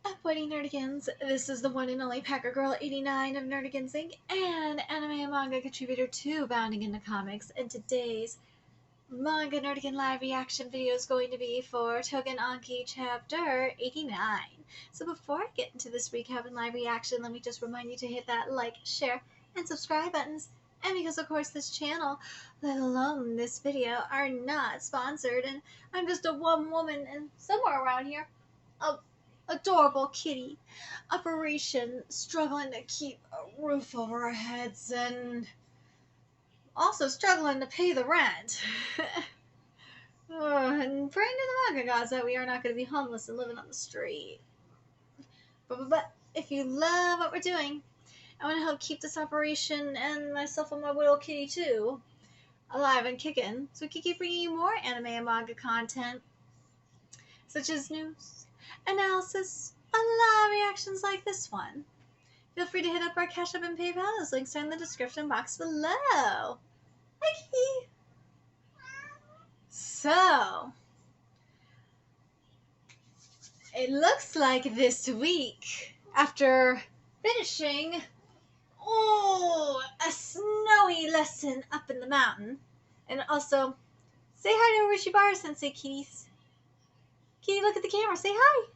Upwitty Nerdigans, this is the one and only Packer Girl 89 of Nerdigans Inc. and anime and manga contributor to Bounding into Comics, and today's Manga Nerdigan live reaction video is going to be for Tougen Anki chapter 89. So before I get into this recap and live reaction, let me just remind you to hit that like, share, and subscribe buttons. And because of course this channel, let alone this video, are not sponsored, and I'm just a one woman and somewhere around here, a adorable kitty operation struggling to keep a roof over our heads and also struggling to pay the rent. And praying to the manga gods that we are not going to be homeless and living on the street. But if you love what we're doing, I want to help keep this operation and myself and my little kitty too alive and kicking, so we can keep bringing you more anime and manga content, such as news, analysis, and live reactions like this one. Feel free to hit up our Cash App and PayPal. Those links are in the description box below. Hi, so, it looks like this week, after finishing a snowy lesson up in the mountain, and also say hi to Orishibara Sensei, kitties. Kitty, look at the camera. Say hi.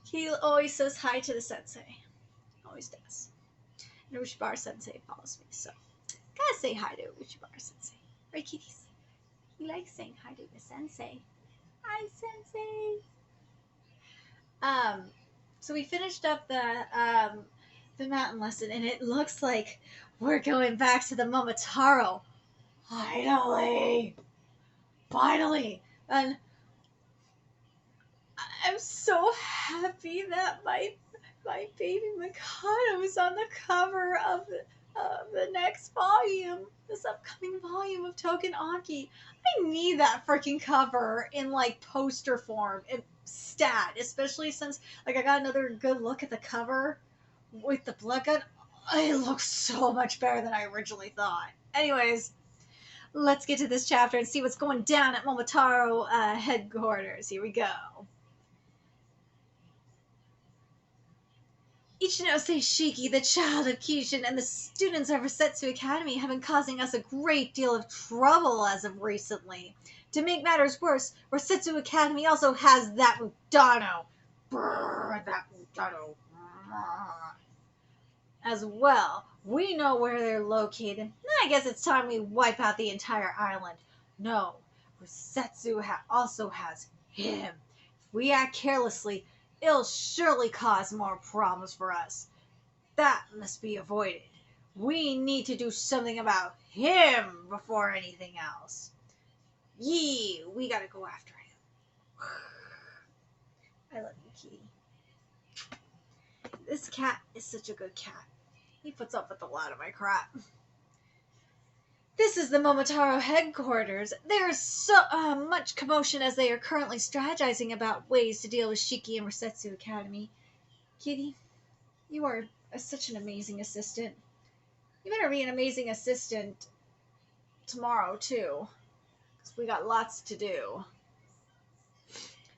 Kitty always says hi to the sensei. Always does. And Orishibara Sensei follows me, so gotta say hi to Orishibara Sensei. Right, kitties? He likes saying hi to the sensei. Hi, sensei. So we finished up the mountain lesson, and it looks like we're going back to the Momotaro. Finally, and I'm so happy that my baby Mikado is on the cover of the next volume, this upcoming volume of Tougen Anki. I need that freaking cover in like poster form and stat, especially since like I got another good look at the cover with the blood gun. It looks so much better than I originally thought. Anyways, let's get to this chapter and see what's going down at Momotaro headquarters. Here we go. Ichinose Shiki, the child of Kishin, and the students of Resetsu Academy have been causing us a great deal of trouble as of recently. To make matters worse, Resetsu Academy also has that Mudano. That Mudano. As well. We know where they're located. I guess it's time we wipe out the entire island. No, Resetsu also has him. If we act carelessly, it'll surely cause more problems for us. That must be avoided. We need to do something about him before anything else. Yee, we gotta go after him. I love you, kitty. This cat is such a good cat. He puts up with a lot of my crap. This is the Momotaro headquarters. There is so much commotion as they are currently strategizing about ways to deal with Shiki and Resetsu Academy. Kitty, you are such an amazing assistant. You better be an amazing assistant tomorrow, too. Because we got lots to do.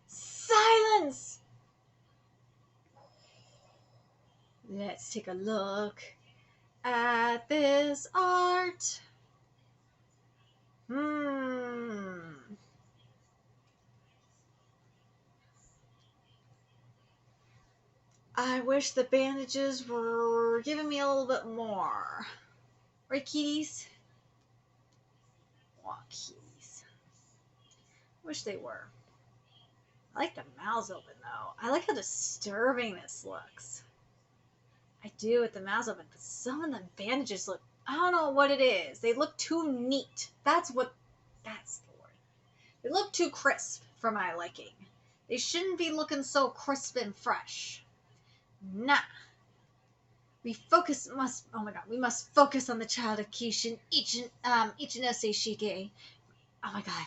Silence! Let's take a look at this art. I wish the bandages were giving me a little bit more. Right, kitties? Aw, kitties. Wish they were. I like the mouths open, though. I like how disturbing this looks. I do with the mouths open, but some of the bandages look, I don't know what it is. They look too neat. That's the word. They look too crisp for my liking. They shouldn't be looking so crisp and fresh. Nah. We must focus on the child of Kishin, Ichinose Shiki. Oh my god,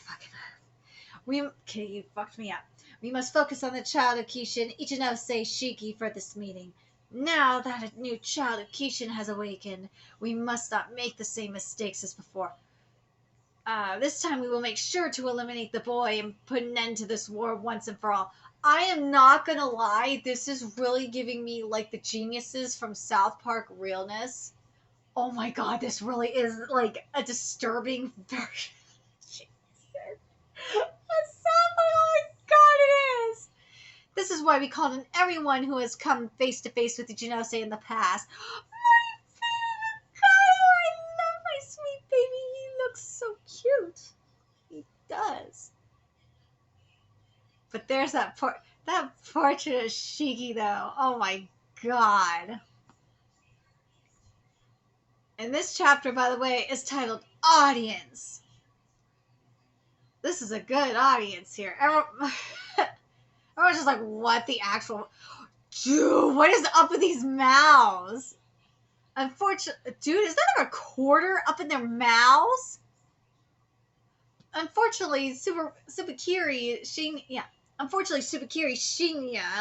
okay, you fucked me up. We must focus on the child of Kishin, Ichinose Shiki, for this meeting. Now that a new child of Kishin has awakened, we must not make the same mistakes as before. This time we will make sure to eliminate the boy and put an end to this war once and for all. I am not gonna lie, this is really giving me like the geniuses from South Park realness. Oh my god, this really is like a disturbing version. Oh my god, it is! This is why we called in everyone who has come face to face with the Genose in the past. My favorite Kyle! I love my sweet baby. He looks so cute. He does. But there's that portrait of Shiki though. Oh my god. And this chapter, by the way, is titled Audience. This is a good audience here. Everyone's just like, what the actual... Dude, what is up with these mouths? Unfortunately, dude, is that a recorder up in their mouths? Unfortunately, Subakiri Shinya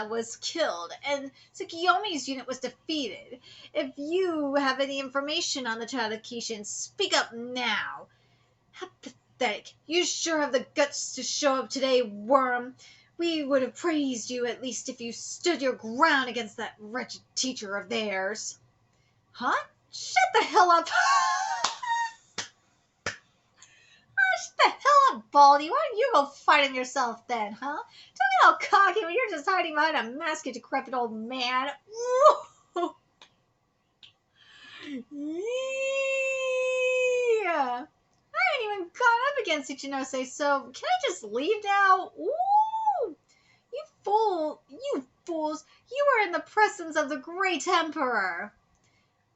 was killed, and Tsukiyomi's unit was defeated. If you have any information on the child of Kishin, speak up now. How pathetic. You sure have the guts to show up today, worm. We would have praised you at least if you stood your ground against that wretched teacher of theirs. Huh? Shut the hell up! Shut the hell up, Baldy. Why don't you go fight him yourself then, huh? Don't get all cocky when you're just hiding behind a mask, you decrepit old man. Yeah. I ain't even gone up against Ichinose, so can I just leave now? Ooh! You fools! You are in the presence of the great emperor!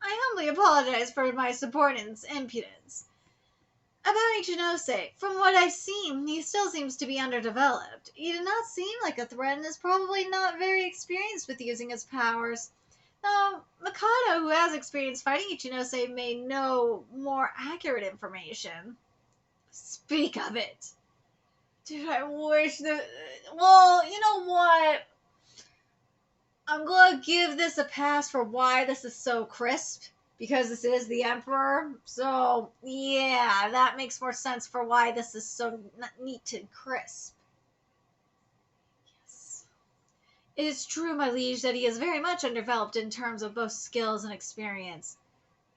I humbly apologize for my subordinate's impudence. About Ichinose, from what I've seen, he still seems to be underdeveloped. He did not seem like a threat and is probably not very experienced with using his powers. Though Mikado, who has experience fighting Ichinose, may know more accurate information. Speak of it. Dude, I wish that... Well, you know what? I'm gonna give this a pass for why this is so crisp. Because this is the Emperor. So, yeah, that makes more sense for why this is so neat and crisp. Yes. It is true, my liege, that he is very much underdeveloped in terms of both skills and experience.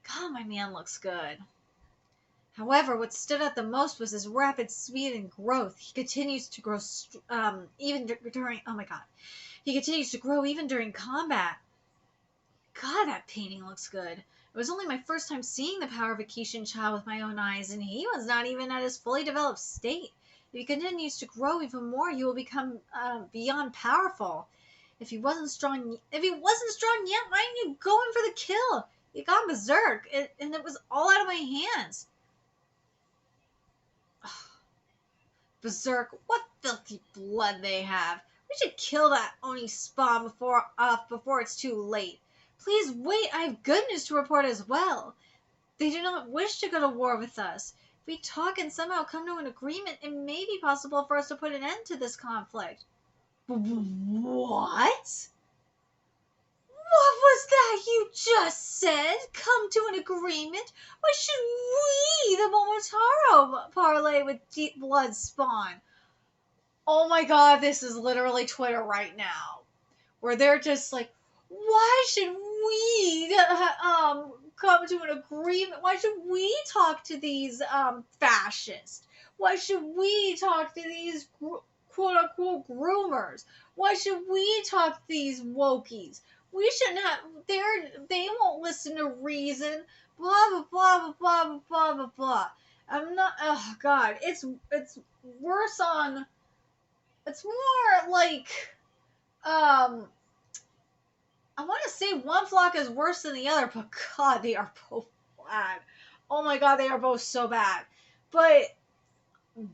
God, my man looks good. However, what stood out the most was his rapid speed and growth. He continues to grow even during... Oh my god. He continues to grow even during combat. God, that painting looks good. It was only my first time seeing the power of a Kishin child with my own eyes, and he was not even at his fully developed state. If he continues to grow even more, he will become beyond powerful. If he wasn't strong yet, why didn't you go in for the kill? He got berserk, and it was all out of my hands. Berserk, what filthy blood they have. We should kill that Oni spawn before it's too late. Please wait, I have good news to report as well. They do not wish to go to war with us. If we talk and somehow come to an agreement, it may be possible for us to put an end to this conflict. What? What was that you just said? Come to an agreement? Why should we, the Momotaro, parley with Deep Blood Spawn? Oh my god, this is literally Twitter right now. Where they're just like, why should we come to an agreement? Why should we talk to these fascists? Why should we talk to these quote-unquote groomers? Why should we talk to these wokies? We shouldn't have... They won't listen to reason. Blah, blah, blah, blah, blah, blah, blah, blah. I'm not... Oh, God. It's worse on... It's more like... I want to say one flock is worse than the other, but God, they are both bad. Oh my God, they are both so bad. But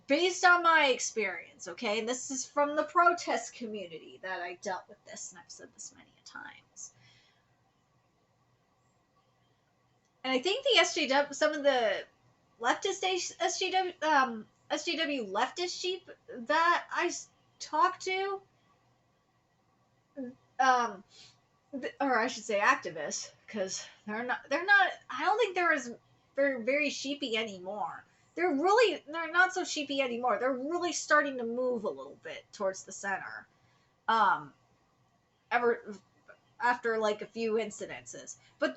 based on my experience, okay, and this is from the protest community that I dealt with this, and I've said this many times. And I think the SJW, some of the leftist SJW leftist sheep that I talked to, or I should say activists, because they're not, I don't think they're as very sheepy anymore. they're not so sheepy anymore. They're really starting to move a little bit towards the center. Ever after like a few incidences. But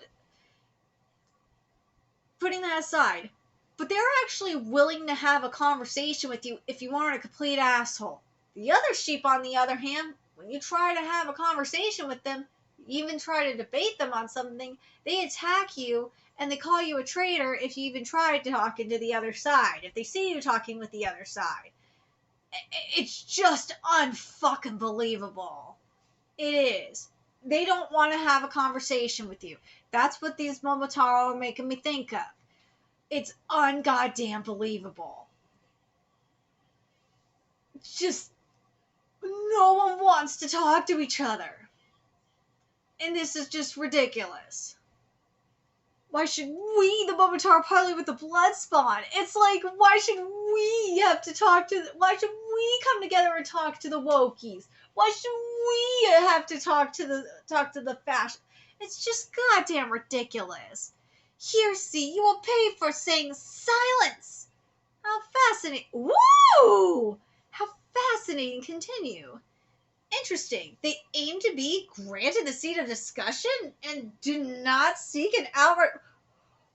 putting that aside, but they're actually willing to have a conversation with you if you aren't a complete asshole. The other sheep, on the other hand, when you try to have a conversation with them, even try to debate them on something, they attack you and they call you a traitor if you even try talking to the other side, if they see you talking with the other side. It's just unfucking believable. It is. They don't want to have a conversation with you. That's what these Momotaro are making me think of. It's ungoddamn believable. It's just, no one wants to talk to each other. And this is just ridiculous. Why should we, the Momotaro, parley with the blood spawn? It's like, why should we have to talk to, why should we come together and talk to the Wokies? Why should we have to talk to the fashion? It's just goddamn ridiculous. Here, see, you will pay for saying silence. How fascinating. Woo! How fascinating. Continue. Interesting. They aim to be granted the seat of discussion and do not seek an outright...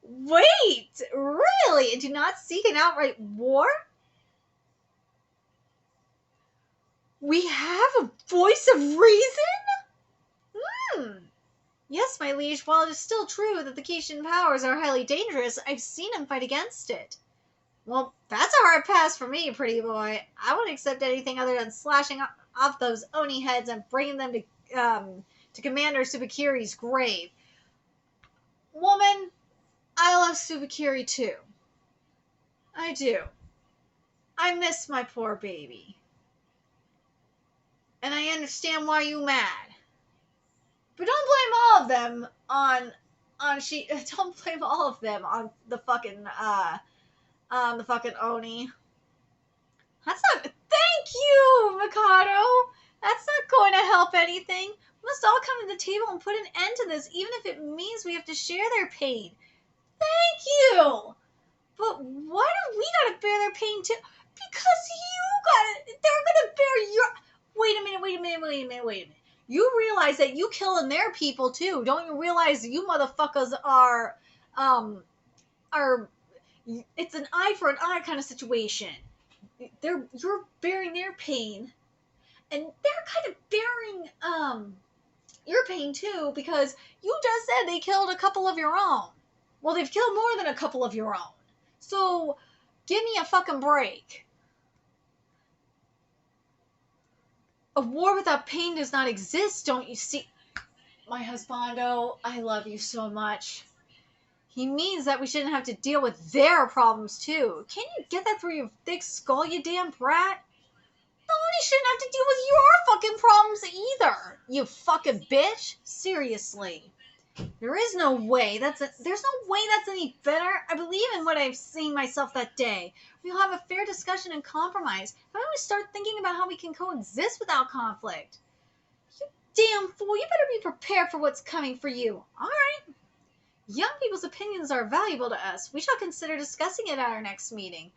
Wait! Really? And do not seek an outright war? We have a voice of reason? Yes, my liege, while it is still true that the Cation powers are highly dangerous, I've seen him fight against it. Well, that's a hard pass for me, pretty boy. I wouldn't accept anything other than slashing off those Oni heads and bringing them to Commander Tsubakiri's grave. Woman, I love Tsubakiri too. I do. I miss my poor baby. And I understand why you mad. But don't blame all of them on don't blame all of them on the fucking Oni. That's not... Thank you, Mikado! That's not going to help anything. We must all come to the table and put an end to this, even if it means we have to share their pain. Thank you! But why do we gotta bear their pain too? Because they're gonna bear your... Wait a minute. You realize that you killing their people too. Don't you realize you motherfuckers are... It's an eye for an eye kind of situation. You're bearing their pain, and they're kind of bearing your pain too, because you just said they killed a couple of your own. Well, they've killed more than a couple of your own. So give me a fucking break. A war without pain does not exist, don't you see? My husbando, I love you so much. He means that we shouldn't have to deal with their problems, too. Can't you get that through your thick skull, you damn brat? Nobody shouldn't have to deal with your fucking problems either, you fucking bitch. Seriously. There is no way there's no way that's any better. I believe in what I've seen myself that day. We'll have a fair discussion and compromise. How about we start thinking about how we can coexist without conflict? You damn fool, you better be prepared for what's coming for you. Alright. Young people's opinions are valuable to us. We shall consider discussing it at our next meeting.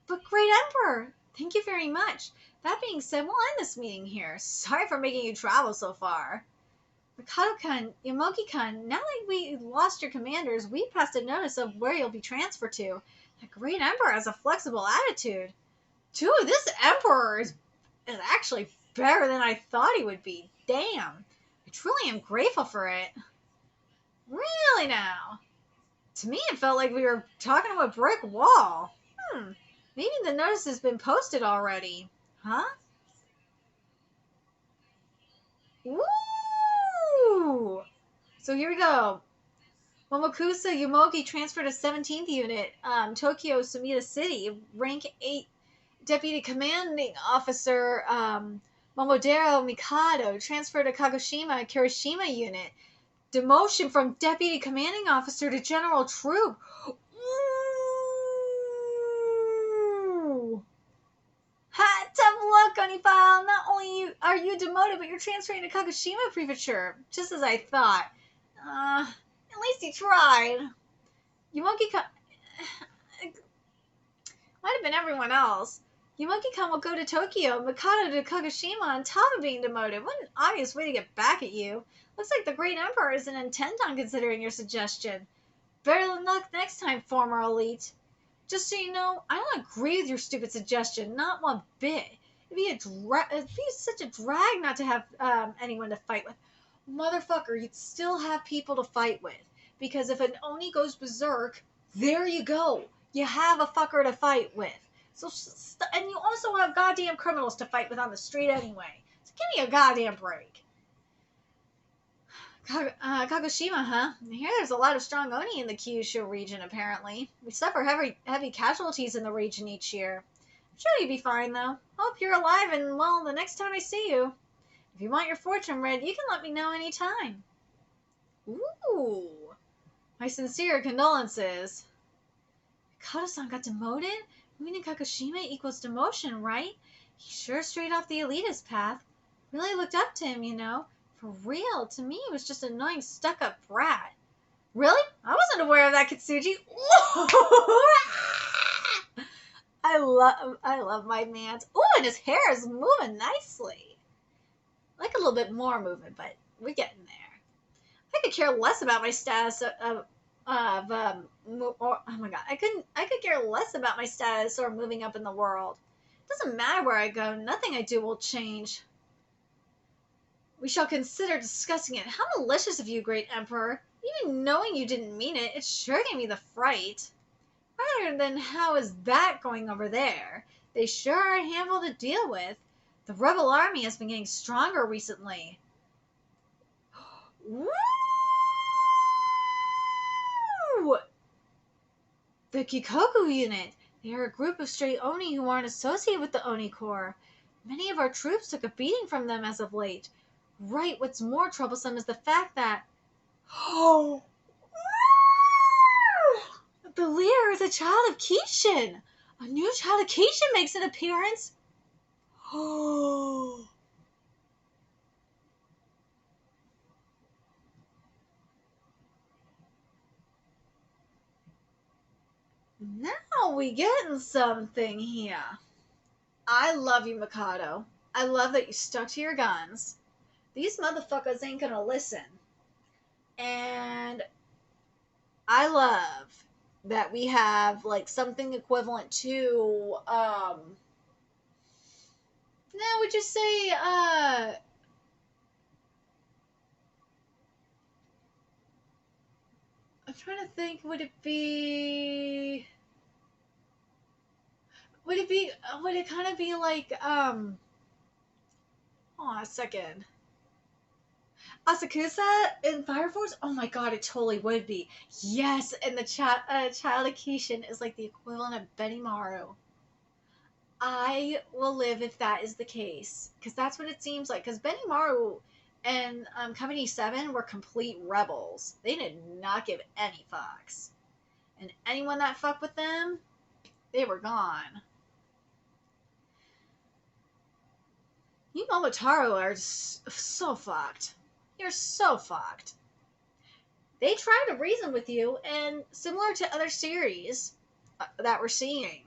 But Great Emperor, thank you very much. That being said, we'll end this meeting here. Sorry for making you travel so far. Mikado-kun, Yamoki-kun, now that we lost your commanders, we passed a notice of where you'll be transferred to. The Great Emperor has a flexible attitude. Dude, this Emperor is actually better than I thought he would be. Damn. I truly am grateful for it. Really now? To me, it felt like we were talking to a brick wall. Maybe the notice has been posted already. Huh? Woo! So here we go. Momokusa Yumoki transferred to 17th Unit, Tokyo Sumida City. Rank 8 Deputy Commanding Officer Momodero Mikado transferred to Kagoshima Kirishima Unit. Demotion from Deputy Commanding Officer to General Troop. Ooh. Ha! Tough luck, Onifile. Not only are you demoted, but you're transferring to Kagoshima Prefecture. Just as I thought. At least he tried. Yumoki... Might have been everyone else. Yumaki-kan will go to Tokyo, Mikado to Kagoshima on top of being demoted. What an obvious way to get back at you. Looks like the Great Emperor isn't intent on considering your suggestion. Better luck next time, former elite. Just so you know, I don't agree with your stupid suggestion, not one bit. It'd be such a drag not to have anyone to fight with. Motherfucker, you'd still have people to fight with. Because if an Oni goes berserk, there you go. You have a fucker to fight with. And you also have goddamn criminals to fight with on the street anyway. So give me a goddamn break. Kagoshima, huh? I hear there's a lot of strong Oni in the Kyushu region, apparently. We suffer heavy casualties in the region each year. I'm sure you'll be fine, though. Hope you're alive and well the next time I see you. If you want your fortune read, you can let me know anytime. Ooh. My sincere condolences. Mikado-san got demoted? Moving to Kagoshima equals demotion, right? He sure strayed off the elitist path. Really looked up to him, you know. For real, to me he was just an annoying stuck-up brat. Really? I wasn't aware of that, Kitsuji. I love my man's. Ooh, and his hair is moving nicely. Like a little bit more movement, but we're getting there. I could care less about my status oh my god, I could care less about my status or moving up in the world. It doesn't matter where I go, nothing I do will change. We shall consider discussing it. How malicious of you, Great Emperor. Even knowing you didn't mean it, it sure gave me the fright. Rather than how is that going over there? They sure are a handful to deal with. The rebel army has been getting stronger recently. Woo! The Kikoku unit. They are a group of stray Oni who aren't associated with the Oni Corps. Many of our troops took a beating from them as of late. Right, what's more troublesome is the fact that... Oh! The leader is a child of Kishin! A new child of Kishin makes an appearance! Oh! Now we getting something here. I love you, Mikado. I love that you stuck to your guns. These motherfuckers ain't gonna listen. And I love that we have like something equivalent to now would you say I'm trying to think, would it kind of be like hold on a second. Asakusa in Fire Force? Oh my god, it totally would be. Yes, and the child of Kishin is like the equivalent of Benimaru. I will live if that is the case. Because that's what it seems like. Because Benimaru and Company 7 were complete rebels. They did not give any fucks. And anyone that fucked with them, they were gone. You Momotaro are so fucked. You're so fucked. They try to reason with you, and similar to other series that we're seeing,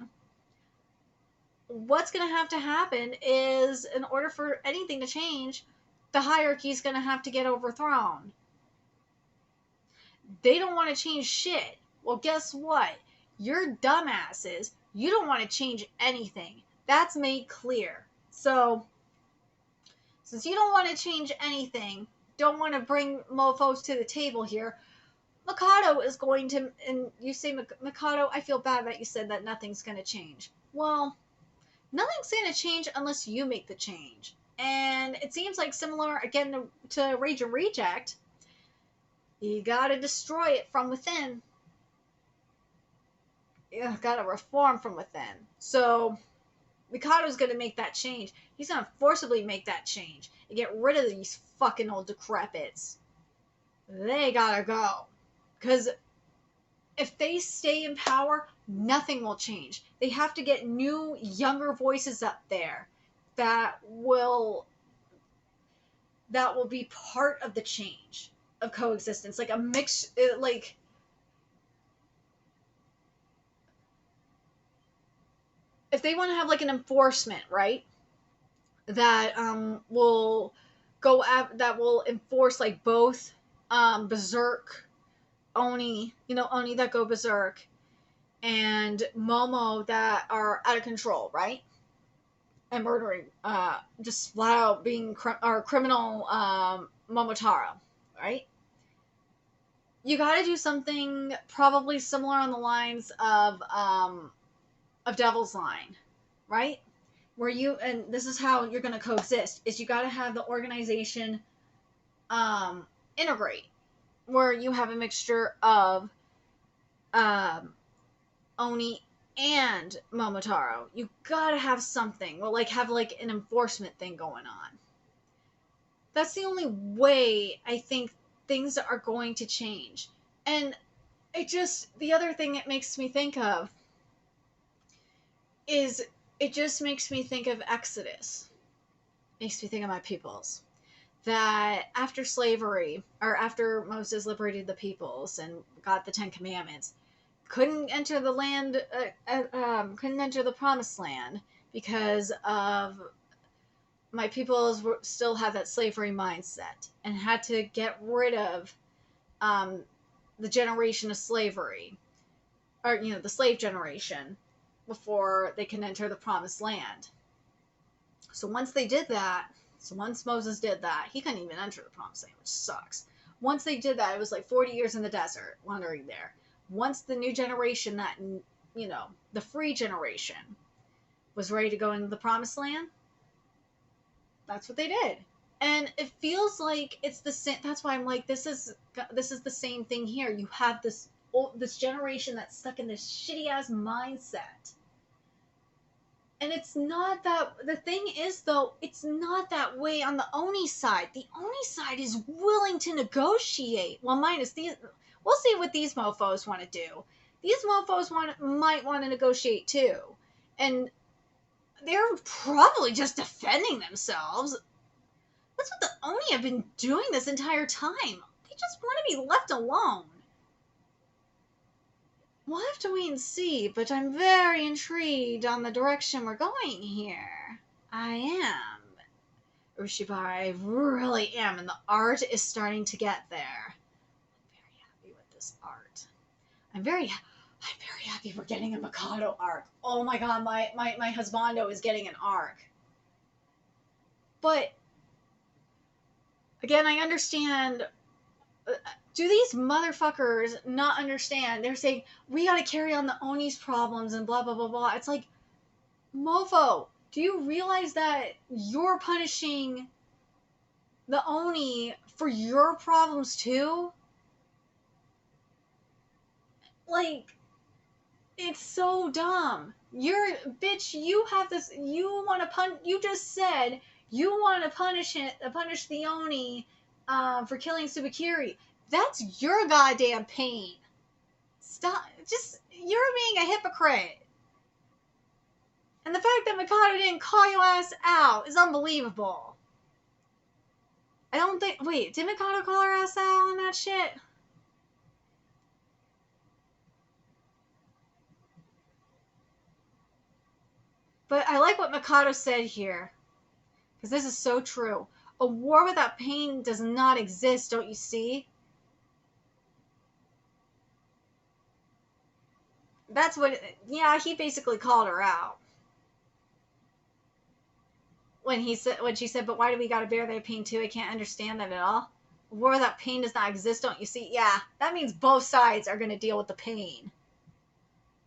what's going to happen is, in order for anything to change, the hierarchy is going to have to get overthrown. They don't want to change shit. Well, guess what? You're dumbasses. You don't want to change anything. That's made clear. So, since you don't want to change anything, don't want to bring mofos to the table here, Mikado is going to, and you say, Mikado, I feel bad that you said that nothing's going to change. Well, nothing's going to change unless you make the change. And it seems like similar, again, to Rage and Reject, you gotta destroy it from within. You gotta reform from within. So, Mikado's gonna make that change. He's gonna forcibly make that change and get rid of these fucking old decrepits. They gotta go. Because if they stay in power, nothing will change. They have to get new, younger voices up there that will be part of the change of coexistence. Like a mix, like... if they want to have like an enforcement, right? That will that will enforce like both berserk oni, oni that go berserk, and momo that are out of control, right? And murdering, just flat out being criminal, momotaro, right? You got to do something probably similar on the lines of Devil's Line, right? Where you, and this is how you're going to coexist, is you got to have the organization integrate, where you have a mixture of oni and momotaro. You got to have something, or like have like an enforcement thing going on. That's the only way I think things are going to change. And the other thing it makes me think of is, it just makes me think of Exodus. Makes me think of my peoples. That after slavery, or after Moses liberated the peoples and got the 10 Commandments, couldn't enter the land, couldn't enter the promised land because of my peoples still had that slavery mindset and had to get rid of the generation of slavery, or the slave generation, before they can enter the promised land. So once Moses did that, he couldn't even enter the promised land, which sucks. Once they did that, it was like 40 years in the desert wandering there. Once the new generation, that the free generation, was ready to go into the promised land, that's what they did. And it feels like it's the same. That's why I'm like, this is the same thing here. You have this generation that's stuck in this shitty ass mindset. And it's not that. The thing is, though, it's not that way on the Oni side. The Oni side is willing to negotiate. Well, minus these. We'll see what these mofos want to do. These mofos might want to negotiate too. And they're probably just defending themselves. That's what the Oni have been doing this entire time. They just want to be left alone. We'll have to wait and see, but I'm very intrigued on the direction we're going here. I am. Ushibara, I really am, and the art is starting to get there. I'm very happy with this art. I'm very happy we're getting a Mikado arc. Oh my god, my husbando is getting an arc. But again, I understand. Do these motherfuckers not understand? They're saying, we gotta carry on the Oni's problems and blah, blah, blah, blah. It's like, mofo, do you realize that you're punishing the Oni for your problems too? Like, it's so dumb. Bitch, you have this, you just said you want to punish the Oni for killing Tsubakiri. That's your goddamn pain. Stop. You're being a hypocrite. And the fact that Mikado didn't call your ass out is unbelievable. I don't think. Wait, did Mikado call her ass out on that shit? But I like what Mikado said here. Because this is so true. A war without pain does not exist, don't you see? That's what, he basically called her out. When she said, but why do we gotta bear their pain too? I can't understand that at all. A war without pain does not exist, don't you see? Yeah, that means both sides are gonna deal with the pain.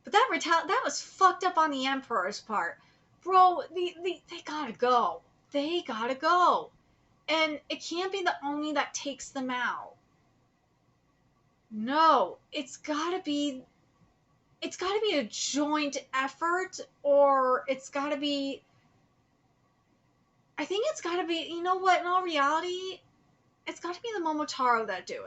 But that was fucked up on the Emperor's part. Bro, they gotta go. They gotta go. And it can't be the Oni that takes them out. No, it's gotta be a joint effort, or it's gotta be, I think it's gotta be, you know what, in all reality, it's gotta be the Momotaro that do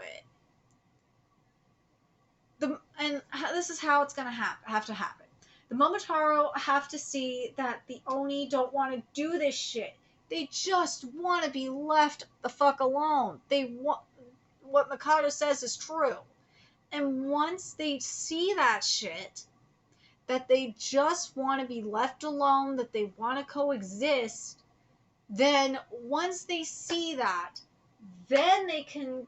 it. And this is how it's gonna have to happen. The Momotaro have to see that the Oni don't want to do this shit. They just want to be left the fuck alone. What Mikado says is true. And once they see that shit, that they just want to be left alone, that they want to coexist, then once they see that, then they can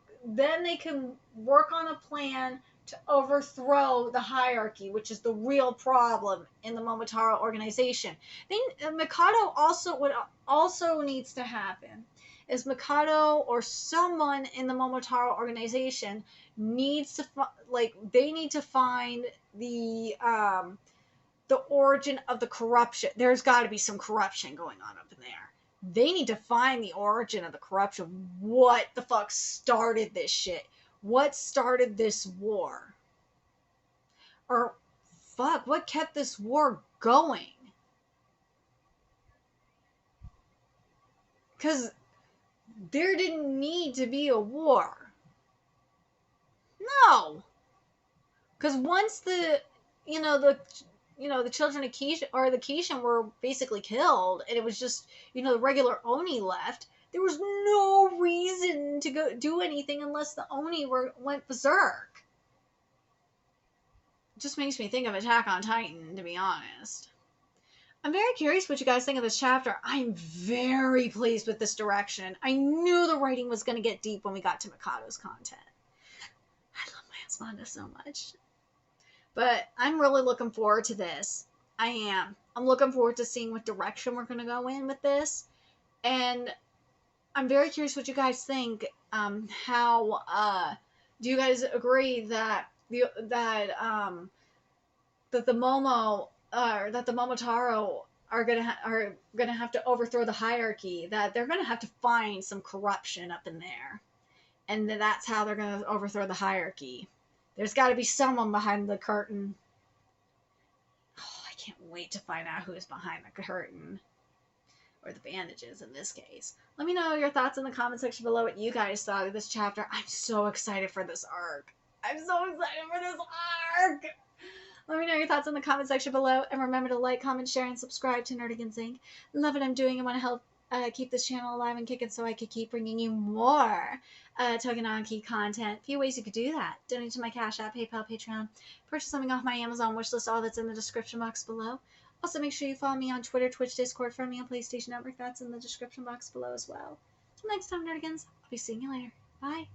work on a plan to overthrow the hierarchy, which is the real problem in the Momotaro organization. Mikado also, what also needs to happen is Mikado or someone in the Momotaro organization needs to they need to find the origin of the corruption. There's got to be some corruption going on up in there. They need to find the origin of the corruption. What the fuck started this shit? What started this war? Or, fuck, what kept this war going? Because there didn't need to be a war. No. Because once the children of Kishin, or the Kishin, were basically killed, and it was just, the regular Oni left, there was no reason to go do anything unless the Oni went berserk. It just makes me think of Attack on Titan, to be honest. I'm very curious what you guys think of this chapter. I'm very pleased with this direction. I knew the writing was going to get deep when we got to Mikado's content. I love my manga so much. But I'm really looking forward to this. I am. I'm looking forward to seeing what direction we're going to go in with this. And I'm very curious what you guys think. How do you guys agree that the Momotaro are gonna have to overthrow the hierarchy? That they're gonna have to find some corruption up in there, and that's how they're gonna overthrow the hierarchy. There's got to be someone behind the curtain. Oh, I can't wait to find out who's behind the curtain. Or the bandages, in this case. Let me know your thoughts in the comment section below, what you guys thought of this chapter. I'm so excited for this arc. I'm so excited for this arc! Let me know your thoughts in the comment section below. And remember to like, comment, share, and subscribe to Nerdigans Inc. Love what I'm doing and want to help keep this channel alive and kicking so I could keep bringing you more Tougen Anki content. A few ways you could do that. Donate to my Cash App, PayPal, Patreon. Purchase something off my Amazon wishlist, all that's in the description box below. Also, make sure you follow me on Twitter, Twitch, Discord, friend me on PlayStation Network. That's in the description box below as well. Till next time, Nerdigans, I'll be seeing you later. Bye.